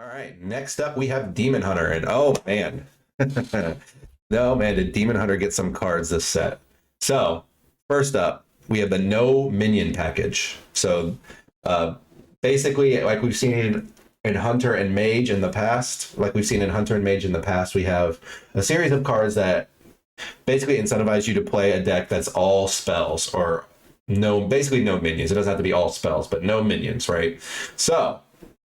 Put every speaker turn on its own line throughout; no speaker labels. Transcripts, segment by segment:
right, next up we have Demon Hunter, and oh man, no man, did Demon Hunter get some cards this set? So first up, we have the no minion package. So basically, like we've seen in Hunter and Mage in the past, we have a series of cards that basically incentivize you to play a deck that's all spells or basically no minions. It doesn't have to be all spells, but no minions, right? So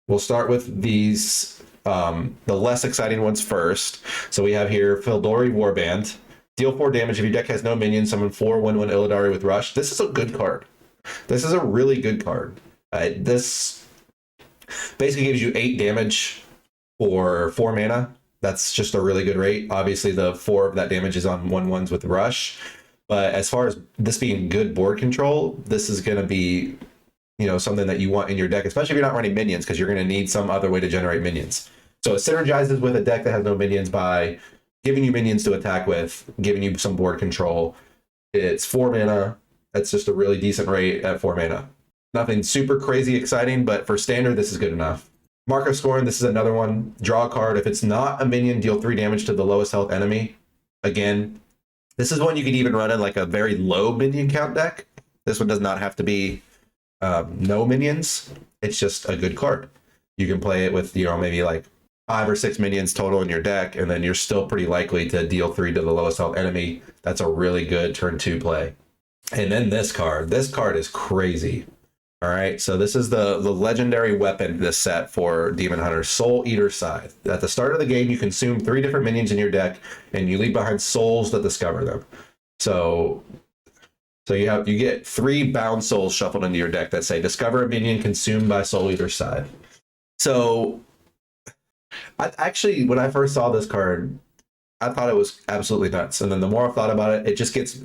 we'll start with these, the less exciting ones first. So we have here Fildori Warband. Deal 4 damage if your deck has no minions. Summon 4/1/1 Illidari with Rush. This is a good card. This is a really good card. This basically gives you 8 damage for 4 mana. That's just a really good rate. Obviously, the 4 of that damage is on 1/1s with Rush. But as far as this being good board control, this is going to be, something that you want in your deck, especially if you're not running minions, because you're going to need some other way to generate minions. So it synergizes with a deck that has no minions by giving you minions to attack with, giving you some board control. It's 4 mana. That's just a really decent rate at 4 mana. Nothing super crazy exciting, but for standard, this is good enough. Mark of Scorn, this is another one. Draw a card. If it's not a minion, deal 3 damage to the lowest health enemy. Again, this is one you could even run in like a very low minion count deck. This one does not have to be no minions. It's just a good card. You can play it with, maybe like 5 or 6 minions total in your deck, and then you're still pretty likely to deal 3 to the lowest health enemy. That's a really good turn 2 play. And then this card is crazy. All right, so this is the legendary weapon, this set for Demon Hunter, Souleater Scythe. At the start of the game, you consume 3 different minions in your deck, and you leave behind souls that discover them. So you get 3 bound souls shuffled into your deck that say, discover a minion consumed by Souleater Scythe. So when I first saw this card, I thought it was absolutely nuts. And then the more I've thought about it, it just gets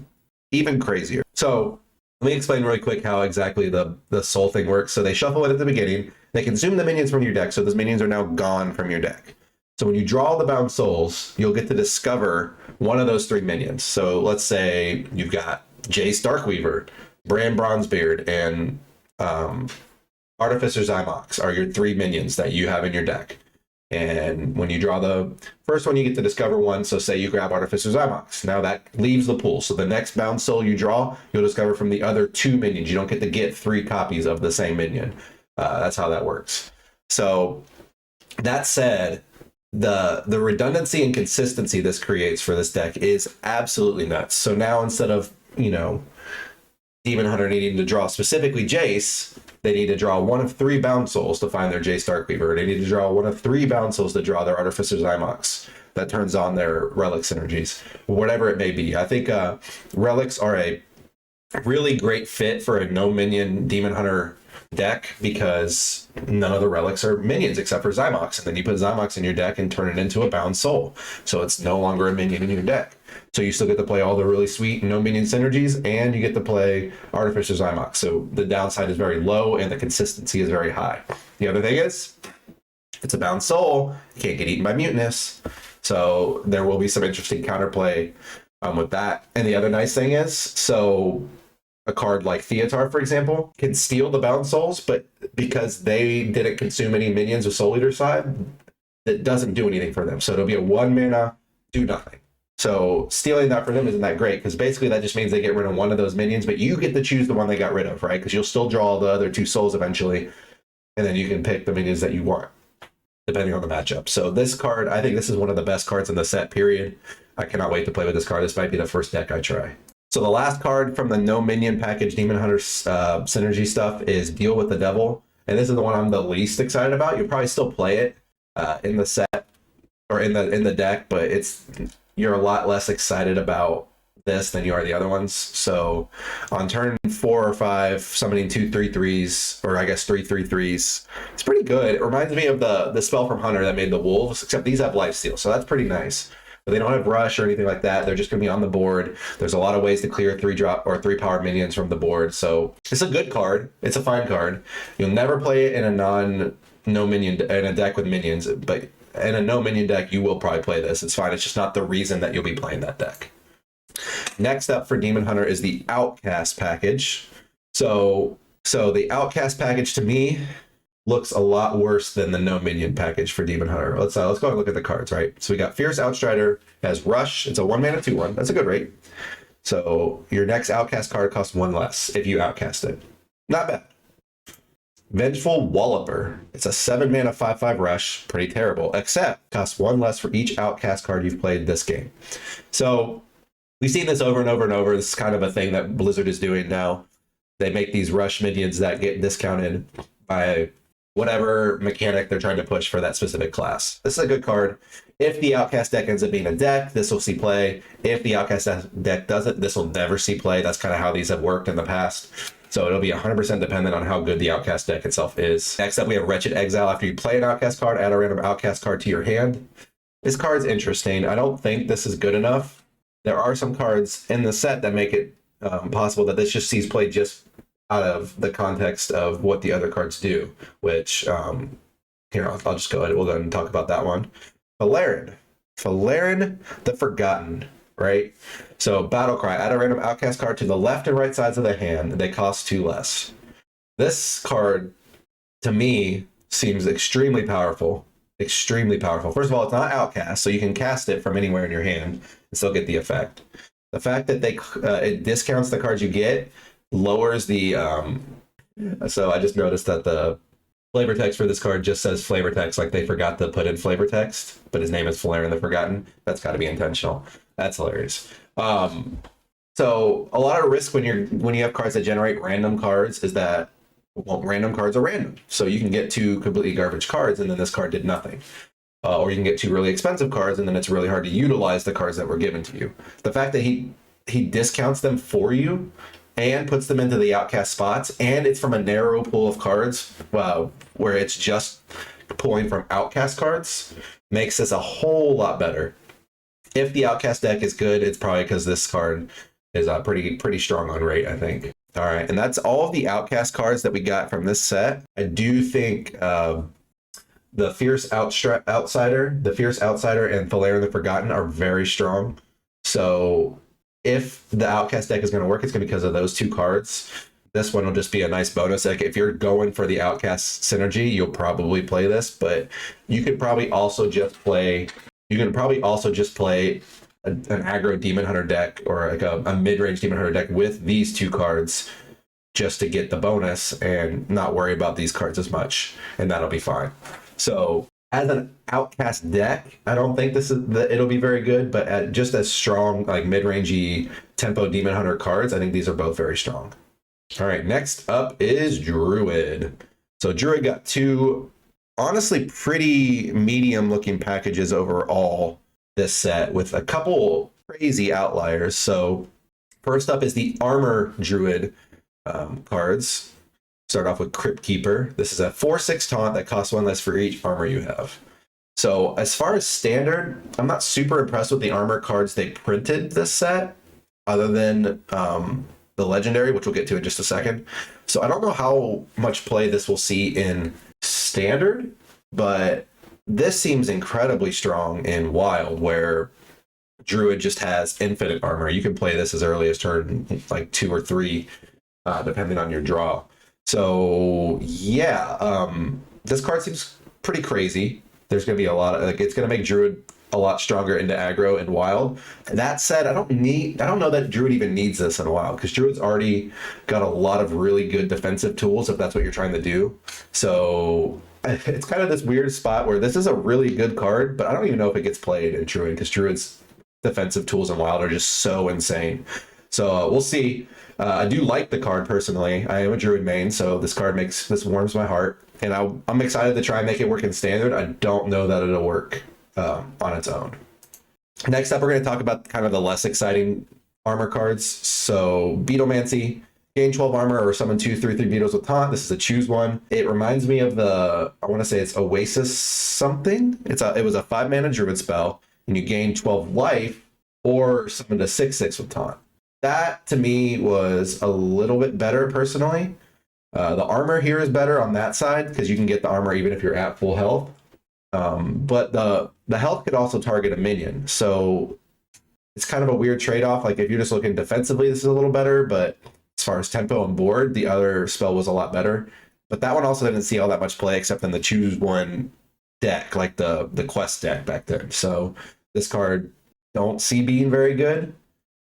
even crazier. So let me explain really quick how exactly the soul thing works. So they shuffle it at the beginning. They consume the minions from your deck. So those minions are now gone from your deck. So when you draw the bound souls, you'll get to discover one of those 3 minions. So let's say you've got Jace Darkweaver, Bran Bronzebeard, and Artificer Zymox are your 3 minions that you have in your deck. And when you draw the first one, you get to discover one. So say you grab Artificer Zymox. Now that leaves the pool. So the next bound soul you draw, you'll discover from the other 2 minions. You don't get to get 3 copies of the same minion. That's how that works. So that said, the redundancy and consistency this creates for this deck is absolutely nuts. So now instead of, Demon Hunter needing to draw specifically Jace, they need to draw 1 of 3 bound souls to find their Jace Darkweaver. They need to draw 1 of 3 bound souls to draw their Artificer Zymox. That turns on their relic synergies, whatever it may be. I think relics are a really great fit for a no minion Demon Hunter deck because none of the relics are minions except for Zymox. And then you put Zymox in your deck and turn it into a bound soul. So it's no longer a minion in your deck. So you still get to play all the really sweet no minion synergies, and you get to play Artificer Zymox. So the downside is very low, and the consistency is very high. The other thing is, it's a bound soul. You can't get eaten by Mutinous. So there will be some interesting counterplay with that. And the other nice thing is, so a card like Theotar, for example, can steal the bound souls, but because they didn't consume any minions with Souleater Scythe, it doesn't do anything for them. So it'll be a 1 mana, do nothing. So stealing that for them isn't that great, because basically that just means they get rid of 1 of those minions, but you get to choose the one they got rid of, right? Because you'll still draw the other 2 souls eventually, and then you can pick the minions that you want, depending on the matchup. So this card, I think this is one of the best cards in the set, period. I cannot wait to play with this card. This might be the first deck I try. So the last card from the no minion package Demon Hunter synergy stuff is Deal with the Devil. And this is the one I'm the least excited about. You'll probably still play it in the set or in the deck, but you're a lot less excited about this than you are the other ones. So on turn 4 or 5, summoning 2 3/3s, or I guess 3 3/3s, it's pretty good. It reminds me of the spell from Hunter that made the wolves, except these have lifesteal, so that's pretty nice. But they don't have rush or anything like that. They're just going to be on the board. There's a lot of ways to clear 3-drop or 3-power minions from the board. So it's a good card. It's a fine card. You'll never play it in a no minion in a deck with minions, but in a no minion deck, you will probably play this. It's fine. It's just not the reason that you'll be playing that deck. Next up for Demon Hunter is the Outcast package. So the Outcast package to me looks a lot worse than the no minion package for Demon Hunter. Let's go and look at the cards, right? So we got Fierce Outstrider has Rush. It's a 1-mana 2/1. That's a good rate. So your next outcast card costs 1 less if you outcast it. Not bad. Vengeful Walloper. It's a 7-mana 5/5 Rush. Pretty terrible, except costs 1 less for each outcast card you've played this game. So we've seen this over and over and over. This is kind of a thing that Blizzard is doing now. They make these Rush minions that get discounted by whatever mechanic they're trying to push for that specific class. This is a good card. If the Outcast deck ends up being a deck, this will see play. If the Outcast deck doesn't, this will never see play. That's kind of how these have worked in the past. So it'll be 100% dependent on how good the Outcast deck itself is. Next up, we have Wretched Exile. After you play an Outcast card, add a random Outcast card to your hand. This card's interesting. I don't think this is good enough. There are some cards in the set that make it possible that this just sees play just out of the context of what the other cards do, which, here, I'll just go ahead. We'll go ahead and talk about that one. Falarin the Forgotten, right? So Battle Cry, add a random outcast card to the left and right sides of the hand. They cost 2 less. This card, to me, seems extremely powerful. Extremely powerful. First of all, it's not outcast, so you can cast it from anywhere in your hand and still get the effect. The fact that it discounts the cards you get lowers the so I just noticed that the flavor text for this card just says flavor text, like they forgot to put in flavor text, but his name is Falarin the Forgotten. That's got to be intentional. That's hilarious. So a lot of risk when you have cards that generate random cards is that, well, random cards are random. So you can get 2 completely garbage cards and then this card did nothing. Or you can get 2 really expensive cards and then it's really hard to utilize the cards that were given to you. The fact that he discounts them for you and puts them into the outcast spots, and it's from a narrow pool of cards, where it's just pulling from outcast cards, makes this a whole lot better. If the outcast deck is good, it's probably because this card is pretty strong on rate, I think. All right, and that's all of the outcast cards that we got from this set. I do think the Fierce Outsider, and Falarin the Forgotten are very strong. So if the Outcast deck is going to work, it's going to be because of those 2 cards. This one will just be a nice bonus deck. If you're going for the Outcast synergy, you'll probably play this, but you could probably also just play an aggro Demon Hunter deck or like a mid-range Demon Hunter deck with these 2 cards just to get the bonus and not worry about these cards as much, and that'll be fine. So as an outcast deck, I don't think it'll be very good, but just as strong, like mid-rangey tempo Demon Hunter cards, I think these are both very strong. All right, next up is Druid. So Druid got 2 honestly pretty medium-looking packages overall this set with a couple crazy outliers. So first up is the Armor Druid cards. Start off with Crypt Keeper. This is a 4/6 taunt that costs 1 less for each armor you have. So as far as standard, I'm not super impressed with the armor cards they printed this set, other than the legendary, which we'll get to in just a second. So I don't know how much play this will see in standard, but this seems incredibly strong in wild, where Druid just has infinite armor. You can play this as early as turn like 2 or 3, depending on your draw. So yeah, this card seems pretty crazy. There's going to be a lot of, it's going to make Druid a lot stronger into aggro and wild. That said, I don't know that Druid even needs this in wild, because Druid's already got a lot of really good defensive tools if that's what you're trying to do. So it's kind of this weird spot where this is a really good card, but I don't even know if it gets played in Druid, because Druid's defensive tools in wild are just so insane. So we'll see. I do like the card personally. I am a Druid main, so this warms my heart, and I'm excited to try and make it work in standard. I don't know that it'll work on its own. Next up, we're going to talk about kind of the less exciting armor cards. So Beetlemancy, gain 12 armor or summon 2/3/3 beetles with taunt. This is a choose one. It reminds me of I want to say it's Oasis something. It was a 5-mana Druid spell, and you gain 12 life or summon a 6/6 with taunt. That to me was a little bit better personally. The armor here is better on that side because you can get the armor even if you're at full health. But the health could also target a minion, so it's kind of a weird trade-off. Like if you're just looking defensively, this is a little better, but as far as tempo and board, the other spell was a lot better. But that one also didn't see all that much play except in the choose one deck, like the quest deck back then. So this card don't see being very good.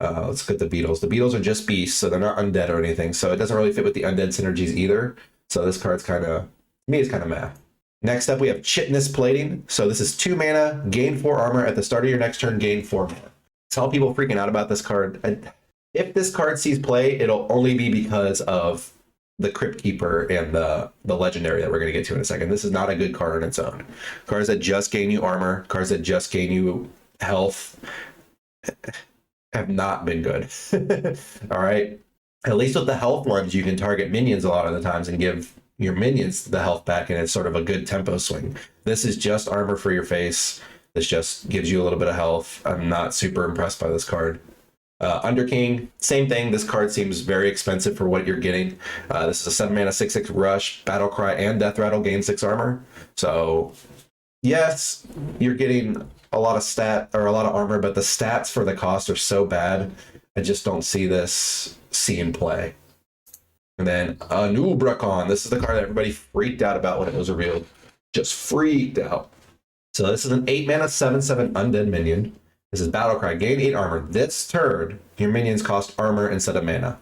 Let's look at the beetles. The beetles are just beasts, so they're not undead or anything. So it doesn't really fit with the undead synergies either. So this card's kind of, to me, it's kind of meh. Next up, we have Chitinous Plating. So this is 2 mana, gain 4 armor. At the start of your next turn, gain 4 mana. Tell people freaking out about this card. If this card sees play, it'll only be because of the Crypt Keeper and the legendary that we're going to get to in a second. This is not a good card on its own. Cards that just gain you armor, cards that just gain you health have not been good. All right. At least with the health ones, you can target minions a lot of the times and give your minions the health back, and it's sort of a good tempo swing. This is just armor for your face. This just gives you a little bit of health. I'm not super impressed by this card. Underking, same thing. This card seems very expensive for what you're getting. This is a 7 mana 6/6 rush, battle cry, and death rattle, gain 6 armor. So yes, you're getting a lot of armor, but the stats for the cost are so bad. I just don't see this seeing play. And then Anubrakon. This is the card that everybody freaked out about when it was revealed. Just freaked out. So this is an 8 mana 7/7 undead minion. This is Battlecry, gain 8 armor. This turn, your minions cost armor instead of mana.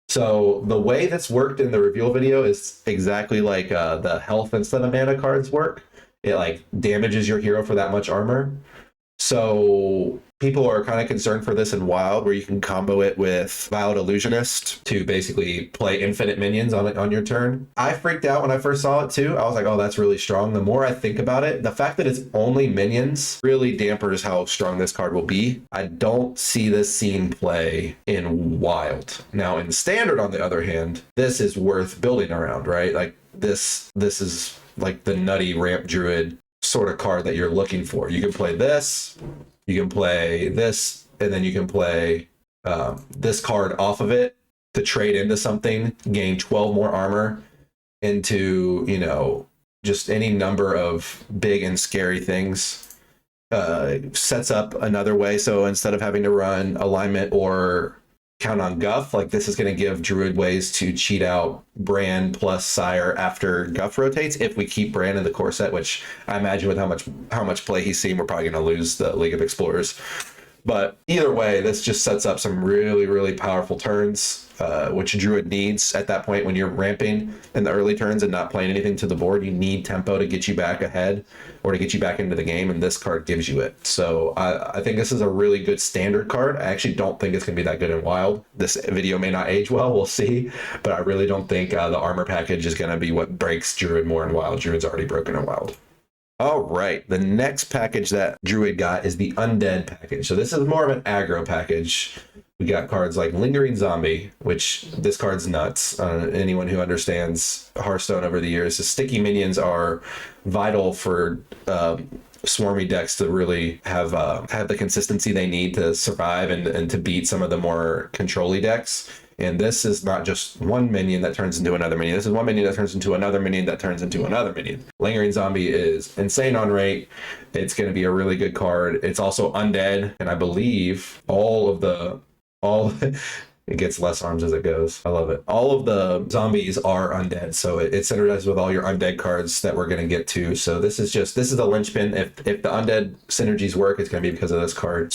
So the way this worked in the reveal video is exactly like the health instead of mana cards work. It like damages your hero for that much armor. So people are kind of concerned for this in Wild, where you can combo it with Violent Illusionist to basically play infinite minions on your turn. I freaked out when I first saw it too. I was like, oh, that's really strong. The more I think about it, the fact that it's only minions really dampers how strong this card will be. I don't see this seeing play in Wild. Now in Standard, on the other hand, this is worth building around, right? Like this is like the nutty ramp druid sort of card that you're looking for. You can play this, you can play this, and then you can play this card off of it to trade into something, gain 12 more armor into, you know, just any number of big and scary things. Sets up another way. So instead of having to run alignment or count on Guff, like this is going to give Druid ways to cheat out Bran plus Sire after Guff rotates. If we keep Bran in the core set, which I imagine with how much play he's seen, we're probably going to lose the League of Explorers. But either way, this just sets up some really, really powerful turns, which Druid needs at that point when you're ramping in the early turns and not playing anything to the board. You need tempo to get you back ahead or to get you back into the game, and this card gives you it. So I think this is a really good Standard card. I actually don't think it's going to be that good in Wild. This video may not age well, we'll see, but I really don't think the armor package is going to be what breaks Druid more in Wild. Druid's already broken in Wild. All right, the next package that Druid got is the Undead package. So this is more of an aggro package. We got cards like Lingering Zombie, which this card's nuts. Anyone who understands Hearthstone over the years, the sticky minions are vital for swarmy decks to really have the consistency they need to survive and to beat some of the more control-y decks. And this is not just one minion that turns into another minion. This is one minion that turns into another minion that turns into another minion. Lingering Zombie is insane on rate. It's going to be a really good card. It's also undead, and I believe it gets less arms as it goes. I love it. All of the zombies are undead, so it synergizes with all your undead cards that we're going to get to. So this is the linchpin. If the undead synergies work, it's going to be because of this card.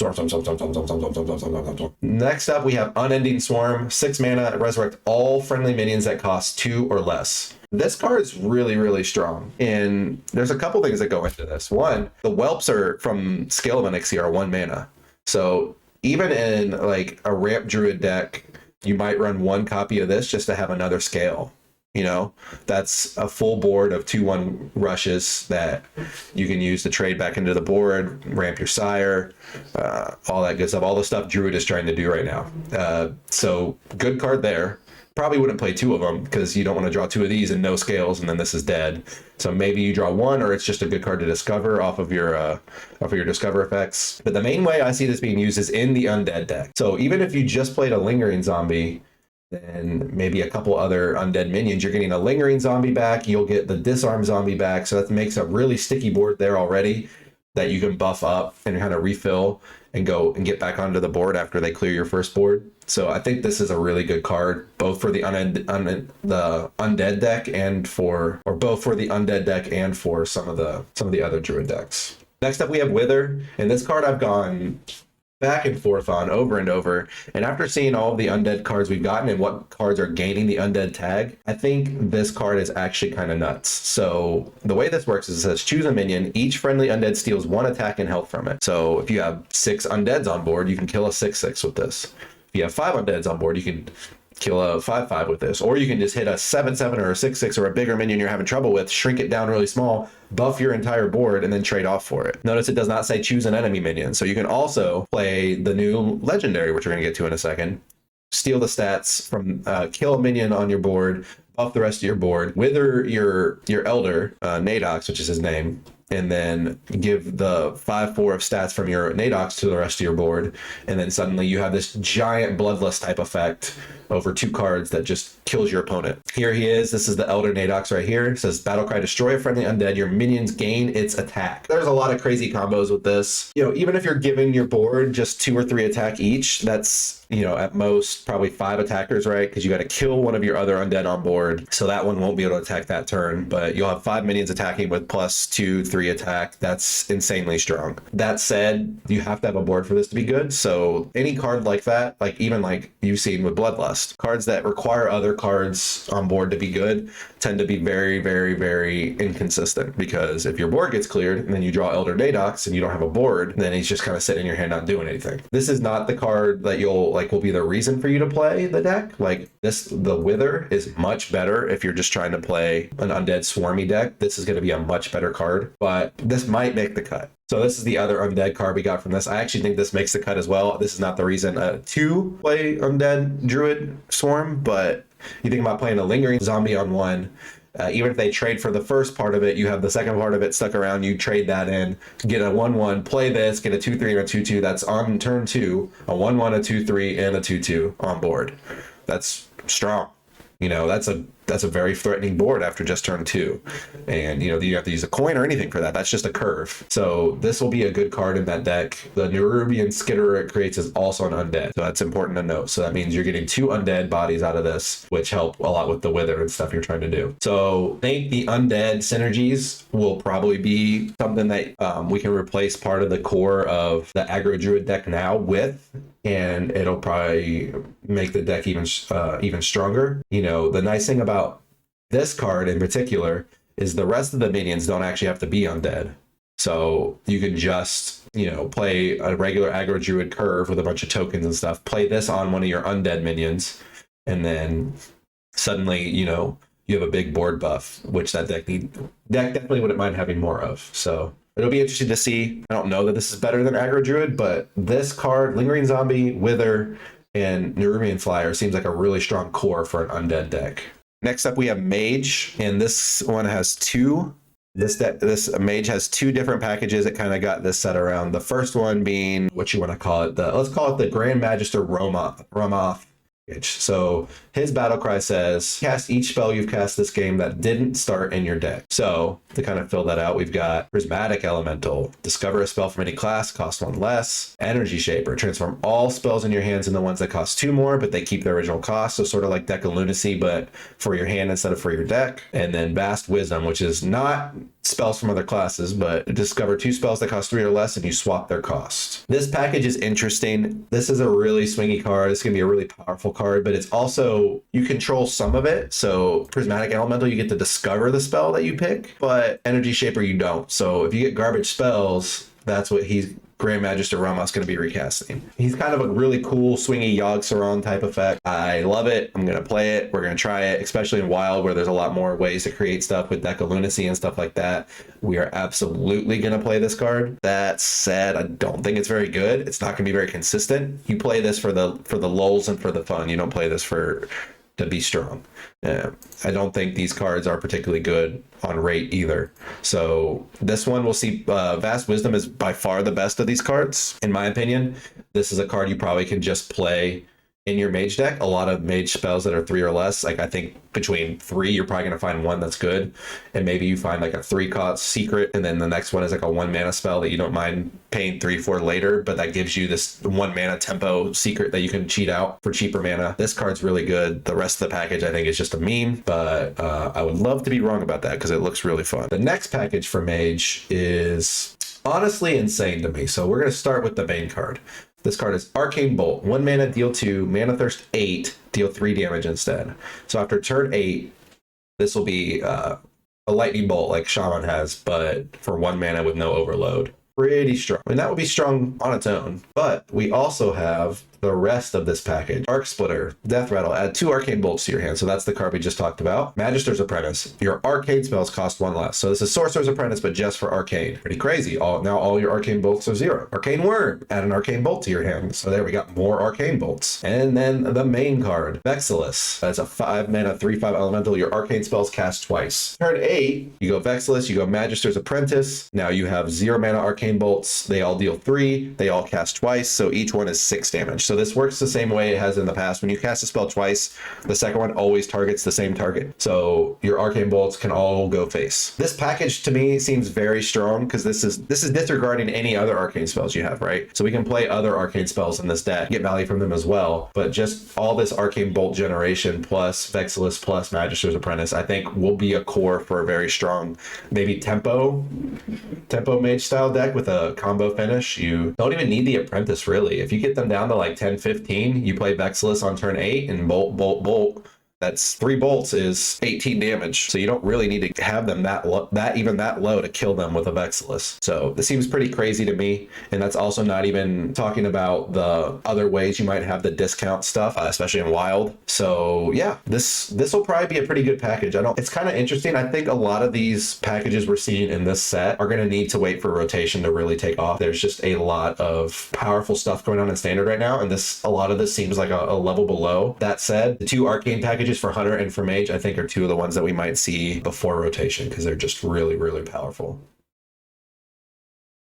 Next up, we have Unending Swarm, 6 mana, resurrect all friendly minions that cost 2 or less. This card is really, really strong, and there's a couple things that go into this. One, the whelps are from Scale of Onyxia are 1 mana, so even in like a ramp druid deck, you might run 1 copy of this just to have another scale. You know, that's a full board of 2/1 rushes that you can use to trade back into the board, ramp your Sire, all that good stuff. All the stuff Druid is trying to do right now. So good card there. Probably wouldn't play 2 of them because you don't want to draw 2 of these and no scales, and then this is dead. So maybe you draw 1, or it's just a good card to discover off of your discover effects. But the main way I see this being used is in the undead deck. So even if you just played a Lingering Zombie, then maybe a couple other undead minions, you're getting a Lingering Zombie back. You'll get the Disarm Zombie back. So that makes a really sticky board there already that you can buff up and kind of refill. and go and get back onto the board after they clear your first board. So I think this is a really good card, both for the undead deck and for, or both for the undead deck and for some of the other druid decks. Next up, we have Wither, and this card I've gone back and forth on over and over. And after seeing all of the undead cards we've gotten and what cards are gaining the undead tag, I think this card is actually kind of nuts. So the way this works is it says choose a minion. Each friendly undead steals 1 attack and health from it. So if you have 6 undeads on board, you can kill a 6/6 with this. If you have 5 undeads on board, you can kill a 5/5 with this, or you can just hit a 7/7 or a 6/6 or a bigger minion you're having trouble with, shrink it down really small, buff your entire board, and then trade off for it. Notice it does not say choose an enemy minion, so you can also play the new legendary, which we're going to get to in a second. Steal the stats from kill a minion on your board, buff the rest of your board, wither your elder Nadox, which is his name, and then give the 5/4 of stats from your Nadox to the rest of your board, and then suddenly you have this giant bloodlust type effect over 2 cards that just kills your opponent. Here he is. This is the Elder Nadox right here. It says Battlecry, destroy a friendly undead. Your minions gain its attack. There's a lot of crazy combos with this. You know, even if you're giving your board just 2 or 3 attack each, that's, you know, at most probably 5 attackers, right? Because you got to kill one of your other undead on board. So that one won't be able to attack that turn, but you'll have 5 minions attacking with +2, 3 attack. That's insanely strong. That said, you have to have a board for this to be good. So any card like that, like even like you've seen with Bloodlust, cards that require other cards on board to be good tend to be very, very, very inconsistent, because if your board gets cleared and then you draw Elder Nadox and you don't have a board, then he's just kind of sitting in your hand not doing anything. This is not the card that will be the reason for you to play the deck. Like this, the Wither is much better if you're just trying to play an undead swarmy deck. This is going to be a much better card, but this might make the cut. So this is the other undead card we got from this. I actually think this makes the cut as well. This is not the reason to play undead druid swarm, but you think about playing a lingering zombie on one. Even if they trade for the first part of it, you have the second part of it stuck around, you trade that in, get a 1/1, play this, get a 2/3 and a 2/2. That's on turn 2, a 1/1, a 2/3, and a 2/2 on board. That's strong. You know, that's a very threatening board after just turn 2. And, you know, you have to use a coin or anything for that. That's just a curve. So this will be a good card in that deck. The Nerubian Skitterer it creates is also an undead. So that's important to note. So that means you're getting 2 undead bodies out of this, which help a lot with the Wither and stuff you're trying to do. So I think the undead synergies will probably be something that we can replace part of the core of the aggro druid deck now with, and it'll probably make the deck even stronger. You know, the nice thing about this card in particular is the rest of the minions don't actually have to be undead. So you can just, you know, play a regular aggro druid curve with a bunch of tokens and stuff, play this on one of your undead minions, and then suddenly, you know, you have a big board buff, which that deck definitely wouldn't mind having more of. So it'll be interesting to see. I don't know that this is better than aggro druid, but this card, Lingering Zombie, Wither, and Nerubian Flyer seems like a really strong core for an undead deck. Next up, we have Mage, and this one has 2. This Mage has 2 different packages. It kind of got this set around. The first one being what you want to call it. Let's call it the Grand Magister Rommath. So his battle cry says, cast each spell you've cast this game that didn't start in your deck. So to kind of fill that out, we've got Prismatic Elemental, discover a spell from any class, cost 1 less. Energy Shaper, transform all spells in your hands into ones that cost 2 more, but they keep their original cost. So sort of like Deck of Lunacy, but for your hand instead of for your deck. And then Vast Wisdom, which is not spells from other classes, but discover 2 spells that cost 3 or less and you swap their cost. This package is interesting. This is a really swingy card. It's going to be a really powerful card, but it's also, you control some of it. So Prismatic Elemental, you get to discover the spell that you pick, but Energy Shaper you don't. So if you get garbage spells, that's what Grand Magister Rommath's going to be recasting. He's kind of a really cool swingy Yogg-Saron type effect. I love it. I'm going to play it. We're going to try it, especially in Wild where there's a lot more ways to create stuff with Deck of Lunacy and stuff like that. We are absolutely going to play this card. That said, I don't think it's very good. It's not going to be very consistent. You play this for the lulz and for the fun. You don't play this to be strong. I don't think these cards are particularly good on rate either. So this one we'll see. Vast Wisdom is by far the best of these cards, in my opinion. This is a card you probably can just play in your mage deck. A lot of mage spells that are 3 or less, like I think between 3, you're probably going to find one that's good. And maybe you find like a 3-cost secret, and then the next one is like a 1 mana spell that you don't mind paying 3 for later, but that gives you this 1 mana tempo secret that you can cheat out for cheaper mana. This card's really good. The rest of the package I think is just a meme, but I would love to be wrong about that because it looks really fun. The next package for Mage is honestly insane to me. So we're going to start with the main card. This card is Arcane Bolt. 1 mana, deal 2, mana thirst 8, deal 3 damage instead. So after turn 8, this will be a lightning bolt like Shaman has, but for 1 mana with no overload. Pretty strong. I mean, that would be strong on its own, but we also have the rest of this package. Arc Splitter, Death Rattle, add 2 Arcane Bolts to your hand. So that's the card we just talked about. Magister's Apprentice, your arcane spells cost 1 less. So this is Sorcerer's Apprentice, but just for arcane. Pretty crazy. Now all your Arcane Bolts are 0. Arcane Worm, add an Arcane Bolt to your hand. So there we got more Arcane Bolts. And then the main card, Vexilus. That's a 5 mana, 3/5 elemental. Your arcane spells cast twice. Turn 8, you go Vexilus, you go Magister's Apprentice. Now you have 0 mana Arcane Bolts. They all deal 3. They all cast twice. So each one is 6 damage. So this works the same way it has in the past. When you cast a spell twice, the second one always targets the same target. So your Arcane Bolts can all go face. This package to me seems very strong because this is disregarding any other arcane spells you have, right? So we can play other arcane spells in this deck, get value from them as well. But just all this Arcane Bolt generation plus Vexilus plus Magister's Apprentice, I think will be a core for a very strong, maybe tempo mage style deck with a combo finish. You don't even need the Apprentice really. If you get them down to like 10, 15, you play Vexilus on turn 8 and bolt. That's 3 bolts is 18 damage. So you don't really need to have them that low to kill them with a Vexilus. So this seems pretty crazy to me. And that's also not even talking about the other ways you might have the discount stuff, especially in Wild. So yeah, this will probably be a pretty good package. It's kind of interesting. I think a lot of these packages we're seeing in this set are going to need to wait for rotation to really take off. There's just a lot of powerful stuff going on in Standard right now. And a lot of this seems like a level below. That said, the 2 arcane packages for Hunter and for Mage, I think are 2 of the ones that we might see before rotation because they're just really, really powerful.